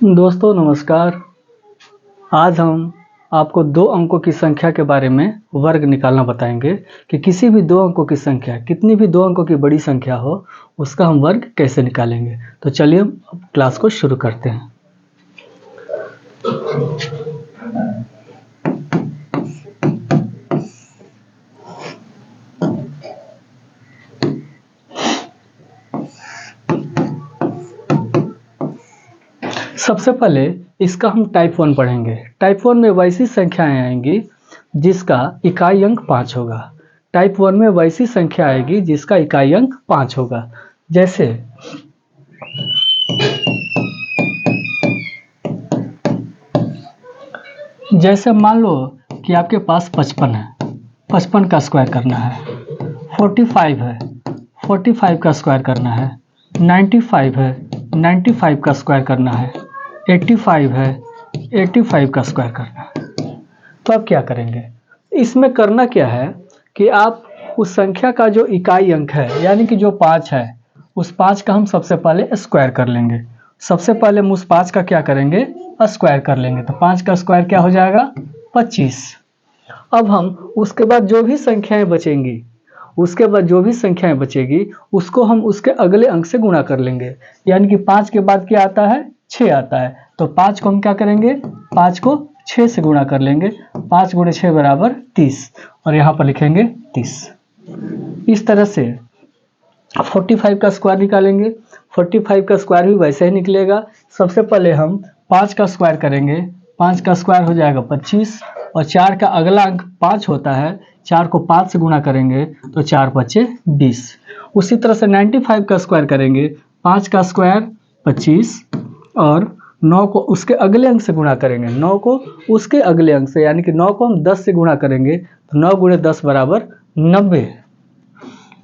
दोस्तों नमस्कार। आज हम आपको दो अंकों की संख्या के बारे में वर्ग निकालना बताएंगे कि किसी भी दो अंकों की संख्या, कितनी भी दो अंकों की बड़ी संख्या हो, उसका हम वर्ग कैसे निकालेंगे। तो चलिए हम क्लास को शुरू करते हैं। सबसे पहले इसका हम टाइप 1 पढ़ेंगे। टाइप 1 में वैसी संख्याएं आएंगी जिसका इकाई अंक 5 होगा। टाइप 1 में वैसी संख्या आएगी जिसका इकाई अंक 5 होगा। जैसे मान लो कि आपके पास 55 है, 55 का स्क्वायर करना है। 45 है, 45 का स्क्वायर करना है। 95 है, 95 का स्क्वायर करना है। 85 है, 85 का स्क्वायर करना है। तो आप क्या करेंगे, इसमें करना क्या है कि आप उस संख्या का जो इकाई अंक है यानी कि जो 5 है, उस 5 का हम सबसे पहले स्क्वायर कर लेंगे। सबसे पहले हम उस 5 का क्या करेंगे, स्क्वायर कर लेंगे। तो 5 का स्क्वायर क्या हो जाएगा, 25। अब हम उसके बाद जो भी संख्याएं बचेंगी, उसको हम उसके अगले अंक से गुणा कर लेंगे। यानी कि 5 के बाद क्या आता है, 6 आता है। तो 5 को हम क्या करेंगे, 5 को 6 से गुणा कर लेंगे। 5 गुणे 6 बराबर 30 और यहाँ पर लिखेंगे 30। इस तरह से 45 का स्क्वायर निकालेंगे। 45 का स्क्वायर भी वैसे ही निकलेगा। सबसे पहले हम 5 का स्क्वायर करेंगे। 5 का स्क्वायर हो जाएगा 25 और 4 का अगला अंक 5 होता है। 4 को 5 से गुणा करेंगे तो 4 पचे 20। उसी तरह से 95 का स्क्वायर करेंगे। 5 का स्क्वायर 25 और 9 को उसके अगले अंक से गुणा करेंगे। 9 को उसके अगले अंक से यानी कि 9 को हम 10 से गुणा करेंगे तो 9 गुणे 10 बराबर 90।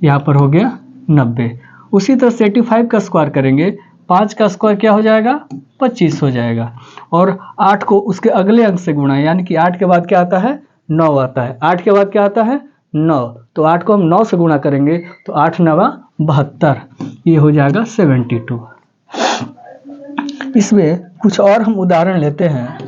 यहाँ पर हो गया 90। उसी तरह से 85 का स्क्वायर करेंगे। 5 का स्क्वायर क्या हो जाएगा, 25 हो जाएगा और 8 को उसके अगले अंक से गुणा, यानी कि 8 के बाद क्या आता है, 9 आता है। 8 के बाद क्या आता है, 9। तो 8 को हम 9 से गुणा करेंगे तो 8 9 72, ये हो जाएगा 72। इसमें कुछ और हम उदाहरण लेते हैं।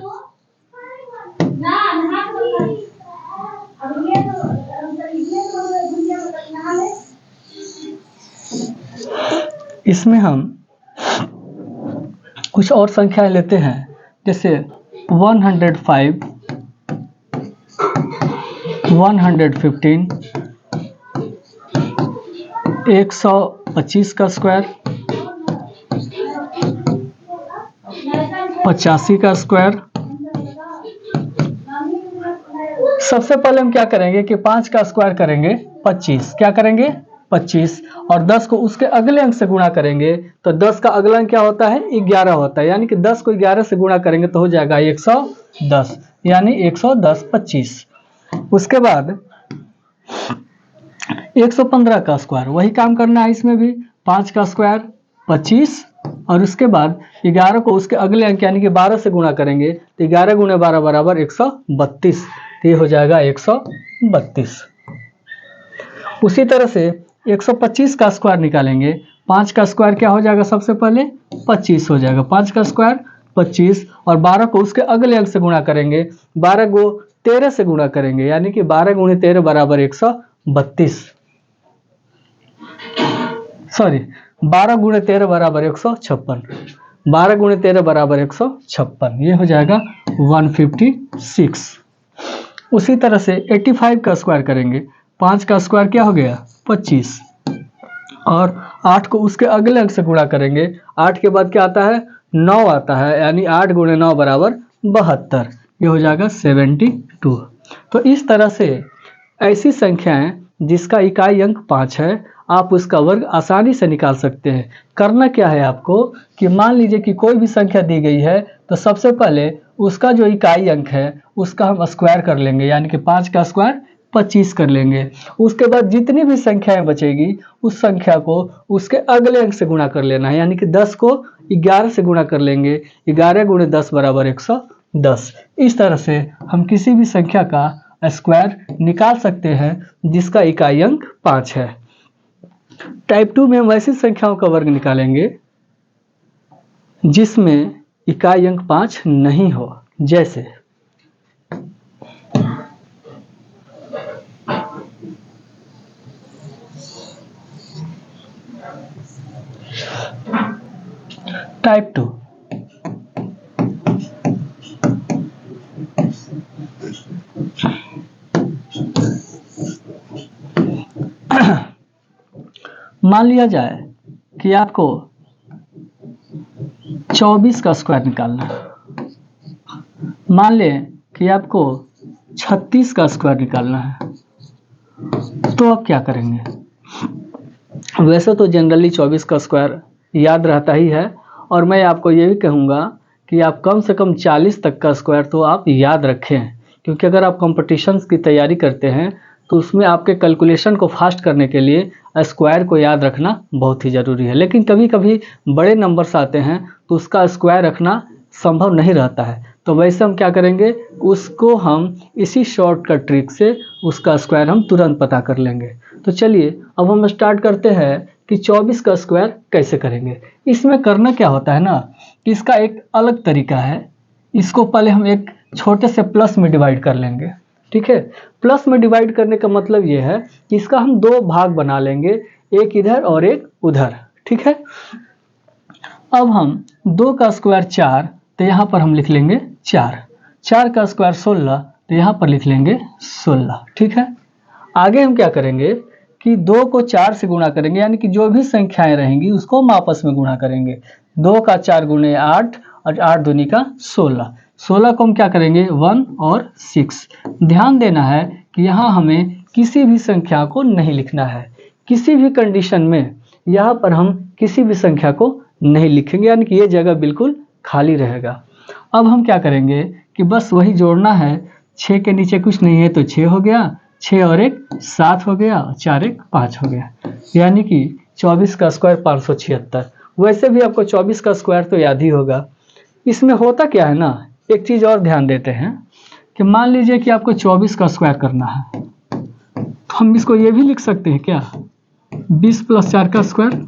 इसमें हम कुछ और संख्याएं लेते हैं, जैसे 105, 115, 125 का स्क्वायर, 85 का स्क्वायर। सबसे पहले हम क्या करेंगे कि 5 का स्क्वायर करेंगे 25। क्या करेंगे, 25 और 10 को उसके अगले अंक से गुणा करेंगे। तो 10 का अगला अंक क्या होता है, 11 होता है। यानी कि 10 को 11 से गुणा करेंगे तो हो जाएगा 110, यानी 110 25। उसके बाद 115 का स्क्वायर, वही काम करना है इसमें भी। 5 का स्क्वायर 25 और उसके बाद 11 को उसके अगले अंक यानी कि 12 से गुणा करेंगे तो 11 गुणे 12 बराबर 132, तो ये हो जाएगा 132। उसी तरह से 125 का स्क्वायर निकालेंगे। 5 का स्क्वायर क्या हो जाएगा, सबसे पहले 25 हो जाएगा। 5 का स्क्वायर 25 और 12 को उसके अगले अंक से गुणा करेंगे। 12 को 13 से गुणा करेंगे यानी कि 12 गुणे 13 बराबर 132। 12 गुणे 13 बराबर 156। 12 गुणे 13 बराबर 156, ये हो जाएगा 156। उसी तरह से 85 का स्क्वायर करेंगे। 5 का स्क्वायर क्या हो गया, 25 और 8 को उसके अगले अंक से गुणा करेंगे। 8 के बाद क्या आता है, 9 आता है, यानी 8 गुणे 9 बराबर 72, ये हो जाएगा 72। तो इस तरह से ऐसी संख्याएं जिसका इकाई अंक 5 है, आप उसका वर्ग आसानी से निकाल सकते हैं। करना क्या है आपको कि मान लीजिए कि कोई भी संख्या दी गई है तो सबसे पहले उसका जो इकाई अंक है उसका हम स्क्वायर कर लेंगे, यानी कि 5 का स्क्वायर 25 कर लेंगे। उसके बाद जितनी भी संख्याएं बचेगी उस संख्या को उसके अगले अंक से गुणा कर लेना है, यानी कि 10 को 11 से गुणा कर लेंगे। 11 गुणे 10 बराबर 110। इस तरह से हम किसी भी संख्या का स्क्वायर निकाल सकते हैं जिसका इकाई अंक 5 है। टाइप 2 में हम ऐसी संख्याओं का वर्ग निकालेंगे जिसमें इकाई अंक 5 नहीं हो। जैसे टाइप 2, मान लिया जाए कि आपको 24 का स्क्वायर निकालना है, मान लें कि आपको 36 का स्क्वायर निकालना है, तो आप क्या करेंगे? वैसे तो जनरली 24 का स्क्वायर याद रहता ही है, और मैं आपको ये भी कहूँगा कि आप कम से कम 40 तक का स्क्वायर तो आप याद रखें, क्योंकि अगर आप कॉम्पिटिशन्स की तैयारी करते हैं तो उसमें आपके कैलकुलेशन को फास्ट करने के लिए स्क्वायर को याद रखना बहुत ही ज़रूरी है। लेकिन कभी कभी बड़े नंबर्स आते हैं तो उसका स्क्वायर रखना संभव नहीं रहता है, तो वैसे हम क्या करेंगे, उसको हम इसी शॉर्टकट ट्रिक से उसका स्क्वायर हम तुरंत पता कर लेंगे। तो चलिए अब हम स्टार्ट करते हैं कि 24 का स्क्वायर कैसे करेंगे। इसमें करना क्या होता है ना, कि इसका एक अलग तरीका है। इसको पहले हम एक छोटे से प्लस में डिवाइड कर लेंगे, ठीक है। प्लस में डिवाइड करने का मतलब ये है कि इसका हम दो भाग बना लेंगे, एक इधर और एक उधर, ठीक है। अब हम 2 का स्क्वायर 4, तो यहाँ पर हम लिख लेंगे 4, 4 का स्क्वायर 16, तो यहाँ पर लिख लेंगे 16, ठीक है। आगे हम क्या करेंगे कि 2 को 4 से गुणा करेंगे, यानी कि जो भी संख्याएं रहेंगी उसको हम आपस में गुणा करेंगे। 2 का 4 गुणे 8 और 8 दूनी का 16, 16 को हम क्या करेंगे 1 और 6। ध्यान देना है कि यहाँ हमें किसी भी संख्या को नहीं लिखना है, किसी भी कंडीशन में यहाँ पर हम किसी भी संख्या को नहीं लिखेंगे, यानी कि ये जगह बिल्कुल खाली रहेगा। अब हम क्या करेंगे कि बस वही जोड़ना है, 6 के नीचे कुछ नहीं है तो 6 हो गया, 6 और 1 7 हो गया, 4 1 5 हो गया, यानी कि 24 का स्क्वायर 576। वैसे भी आपको 24 का स्क्वायर तो याद ही होगा। इसमें होता क्या है ना, एक चीज़ और ध्यान देते हैं कि मान लीजिए कि आपको 24 का स्क्वायर करना है, तो हम इसको ये भी लिख सकते हैं क्या, 20 + 4 का स्क्वायर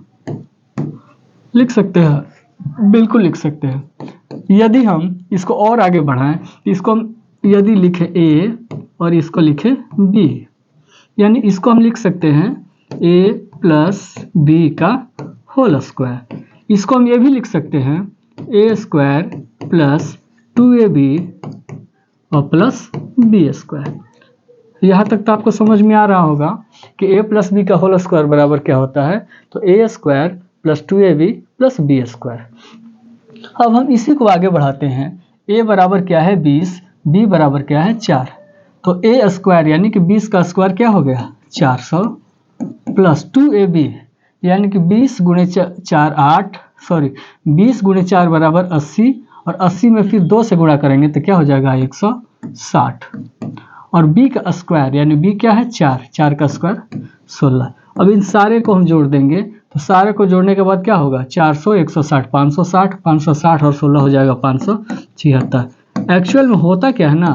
लिख सकते हैं, बिल्कुल लिख सकते हैं। यदि हम इसको और आगे बढ़ाएं, इसको हम यदि लिखें a और इसको लिखें b, यानी इसको हम लिख सकते हैं a + b का होल स्क्वायर। इसको हम ये भी लिख सकते हैं a² + 2ab और प्लस b²। यहाँ तक तो आपको समझ में आ रहा होगा कि a + b का होल स्क्वायर बराबर क्या होता है, तो a² + 2ab + b²। अब हम इसी को आगे बढ़ाते हैं, a बराबर क्या है 20, b बराबर क्या है 4, तो a² यानी कि 20 का स्क्वायर क्या हो गया 400 + 2ab यानी कि 20 × 4 8, सॉरी 20 × 4 बराबर 80, और 80 में फिर 2 से गुणा करेंगे तो क्या हो जाएगा 160, और b का स्क्वायर यानी b क्या है 4, 4 का स्क्वायर 16। अब इन सारे को हम जोड़ देंगे, तो सारे को जोड़ने के बाद क्या होगा 400 160 560, 560 और 16 हो जाएगा 576। एक्चुअल में होता क्या है ना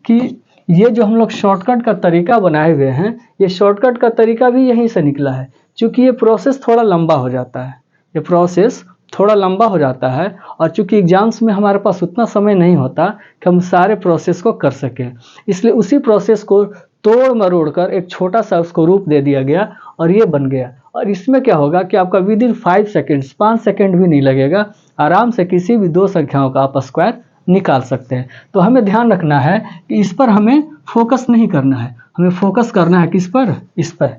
कि ये जो हम लोग शॉर्टकट का तरीका बनाए हुए हैं, ये शॉर्टकट का तरीका भी यहीं से निकला है। क्योंकि ये प्रोसेस थोड़ा लंबा हो जाता है, ये प्रोसेस थोड़ा लंबा हो जाता है, और चूंकि एग्जाम्स में हमारे पास उतना समय नहीं होता कि हम सारे प्रोसेस को कर सकें, इसलिए उसी प्रोसेस को तोड़ मरोड़ कर एक छोटा सा उसको रूप दे दिया गया और ये बन गया। और इसमें क्या होगा कि आपका विदिन 5 सेकेंड्स, 5 सेकेंड भी नहीं लगेगा, आराम से किसी भी दो संख्याओं का आप स्क्वायर निकाल सकते हैं। तो हमें ध्यान रखना है कि इस पर हमें फोकस नहीं करना है, हमें फोकस करना है किस पर, इस पर,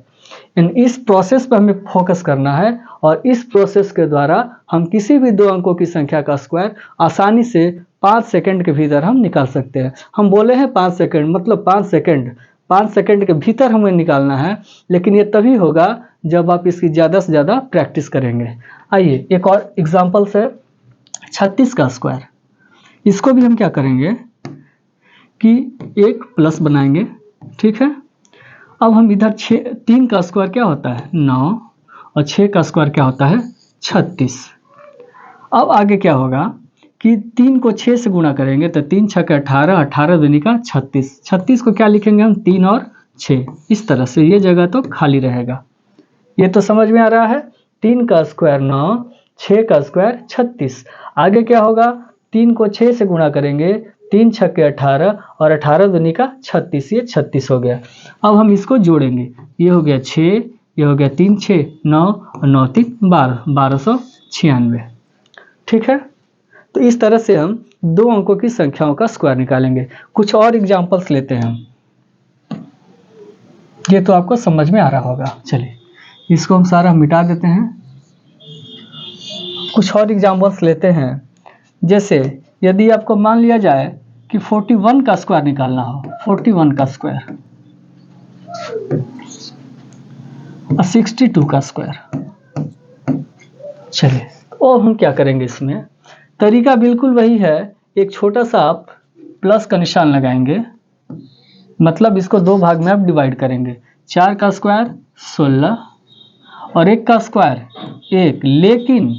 इस प्रोसेस पर हमें फोकस करना है। और इस प्रोसेस के द्वारा हम किसी भी दो अंकों की संख्या का स्क्वायर आसानी से 5 सेकंड के भीतर हम निकाल सकते हैं। हम बोले हैं 5 सेकंड, मतलब 5 सेकंड के भीतर हमें निकालना है, लेकिन ये तभी होगा जब आप इसकी ज़्यादा से ज़्यादा प्रैक्टिस करेंगे। आइए एक और एग्जाम्पल से 36 का स्क्वायर, इसको भी हम क्या करेंगे कि एक प्लस बनाएंगे, ठीक है। अब हम इधर 3 का स्क्वायर क्या होता है 9, और 6 का स्क्वायर क्या होता है 36। अब आगे क्या होगा कि 3 को 6 से गुणा करेंगे, तो 3 × 6 = 18, 18 दूनी का 36, 36 को क्या लिखेंगे हम 3 और 6, इस तरह से ये जगह तो खाली रहेगा। ये तो समझ में आ रहा है, 3 का स्क्वायर 9, 6 का स्क्वायर 36। आगे क्या होगा 3 को 6 से गुणा करेंगे, 3 छक्के 18 और 18 दूनी का 36, ये 36 हो गया। अब हम इसको जोड़ेंगे, ये हो गया 6, ये हो गया 3 6 9 और 9 3 12, 1296। ठीक है, तो इस तरह से हम 2 अंकों की संख्याओं का स्क्वायर निकालेंगे। कुछ और एग्जांपल्स लेते हैं हम, ये तो आपको समझ में आ रहा होगा। चलिए इसको हम सारा मिटा देते हैं। कुछ और एग्जांपल्स लेते हैं, जैसे यदि आपको मान लिया जाए कि 41 का स्क्वायर निकालना हो, 41 का स्क्वायर और 62 का स्क्वायर। चलिए और हम क्या करेंगे, इसमें तरीका बिल्कुल वही है। एक छोटा सा आप प्लस का निशान लगाएंगे, मतलब इसको 2 भाग में आप डिवाइड करेंगे। 4 का स्क्वायर 16 और 1 का स्क्वायर 1।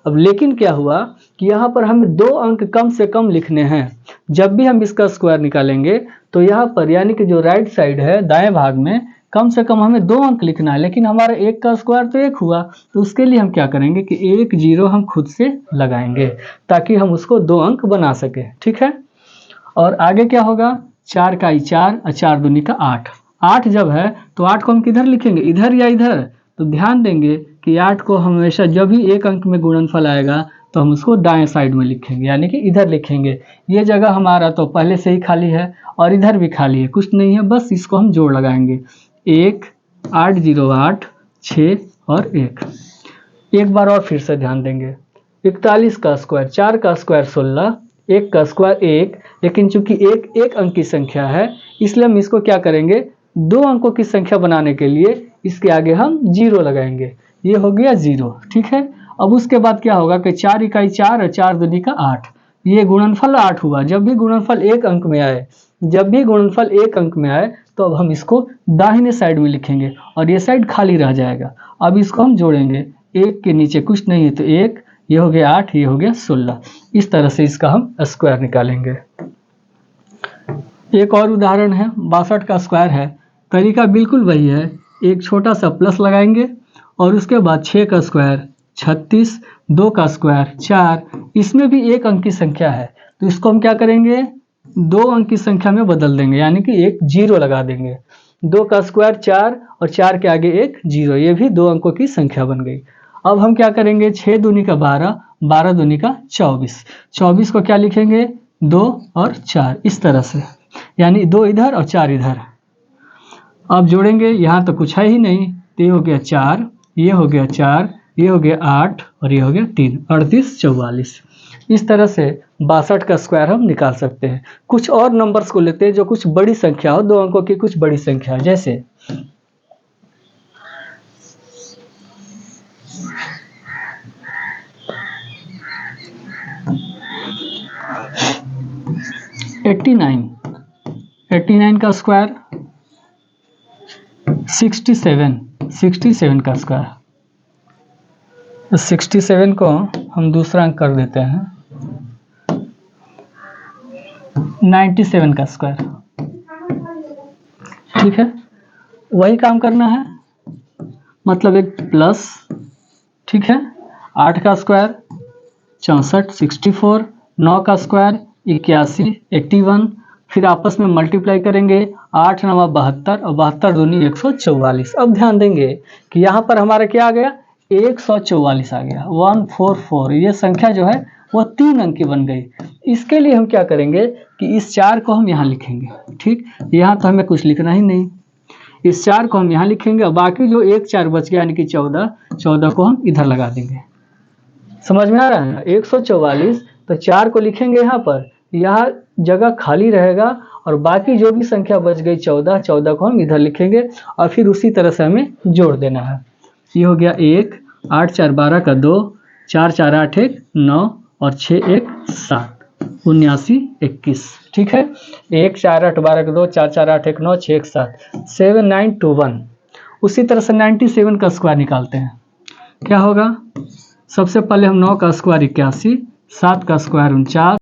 लेकिन क्या हुआ कि यहाँ पर हमें 2 अंक कम से कम लिखने हैं। जब भी हम इसका स्क्वायर निकालेंगे तो यहाँ पर यानी कि जो राइट साइड है दाएं भाग में कम से कम हमें 2 अंक लिखना है, लेकिन हमारा 1 का स्क्वायर तो 1 हुआ, तो उसके लिए हम क्या करेंगे कि 1 0 हम खुद से लगाएंगे ताकि हम उसको 2 अंक बना सके। ठीक है, और आगे क्या होगा, 4 का 4 और 4 दूनी का 8। 8 जब है तो 8 को हम किधर लिखेंगे, इधर या इधर? तो ध्यान देंगे कि 8 को हमेशा जब भी एक अंक में गुणनफल आएगा तो हम उसको दाएं साइड में लिखेंगे, यानी कि इधर लिखेंगे। ये जगह हमारा तो पहले से ही खाली है और इधर भी खाली है, कुछ नहीं है, बस इसको हम जोड़ लगाएंगे। 1 8 0 8 6 और 1। एक बार और फिर से ध्यान देंगे, 41 का स्क्वायर, 4 का स्क्वायर 16, 1 का स्क्वायर 1, लेकिन चूंकि एक अंक की संख्या है इसलिए हम इसको क्या करेंगे, 2 अंकों की संख्या बनाने के लिए इसके आगे हम 0 लगाएंगे। ये हो गया 0। ठीक है, अब उसके बाद क्या होगा कि 4 इकाई 4 और 4 दूनी का 8, ये गुणनफल 8 हुआ। जब भी गुणनफल एक अंक में आए तो अब हम इसको दाहिने साइड में लिखेंगे और ये साइड खाली रह जाएगा। अब इसको हम जोड़ेंगे, 1 के नीचे कुछ नहीं है तो 1, ये हो गया 8, ये हो गया 16। इस तरह से इसका हम स्क्वायर निकालेंगे। एक और उदाहरण है, 62 का स्क्वायर है। तरीका बिल्कुल वही है, एक छोटा सा प्लस लगाएंगे और उसके बाद 6 का स्क्वायर 36, 2 का स्क्वायर 4, इसमें भी एक अंक की संख्या है तो इसको हम क्या करेंगे, 2 अंक की संख्या में बदल देंगे, यानी कि एक 0 लगा देंगे। 2 का स्क्वायर 4 और 4 के आगे एक 0, ये भी 2 अंकों की संख्या बन गई। अब हम क्या करेंगे, 6 दूनी का 12, 12 दूनी का 24, 24 को क्या लिखेंगे, 2 और 4, इस तरह से, यानी 2 इधर और 4 इधर। अब जोड़ेंगे, यहाँ तो कुछ है ही नहीं, तो ये हो गया 4, ये हो गया 4, ये हो गया 8 और ये हो गया 3, 38 44। इस तरह से 62 का स्क्वायर हम निकाल सकते हैं। कुछ और नंबर्स को लेते हैं जो कुछ बड़ी संख्या हो, 2 अंकों की कुछ बड़ी संख्या, जैसे 89 का स्क्वायर, 67 का स्क्वायर। 67 को हम दूसरा अंक कर देते हैं, 97 का स्क्वायर। ठीक है, वही काम करना है, मतलब एक प्लस। ठीक है, 8 का स्क्वायर 64, 64, 9 का स्क्वायर 81, 81, फिर आपस में मल्टीप्लाई करेंगे, 8 9 72 और 72 दूनी 144। अब ध्यान देंगे कि यहाँ पर हमारा क्या आ गया, 144 आ गया, 144। ये संख्या जो है वो 3 अंक की बन गई। इसके लिए हम क्या करेंगे कि इस 4 को हम यहाँ लिखेंगे। ठीक, यहाँ तो हमें कुछ लिखना ही नहीं, इस 4 को हम यहाँ लिखेंगे और बाकी जो 1 4 बच गया यानी कि 14 को हम इधर लगा देंगे। समझ में आ रहा है ना, 144 तो 4 को लिखेंगे यहाँ पर, यहाँ जगह खाली रहेगा और बाकी जो भी संख्या बच गई 14 को हम इधर लिखेंगे और फिर उसी तरह से हमें जोड़ देना है। ये हो गया 1 8 4 12 का 2, 4 4 8 1 9 और 6 1 7, 79 21। ठीक है, 1 4 8 12 का 2, 4 4 8 1 9 6 1 7, 7921। उसी तरह से 97 का स्क्वायर निकालते हैं। क्या होगा, सबसे पहले हम 9 का स्क्वायर 81, 7 का स्क्वायर 49,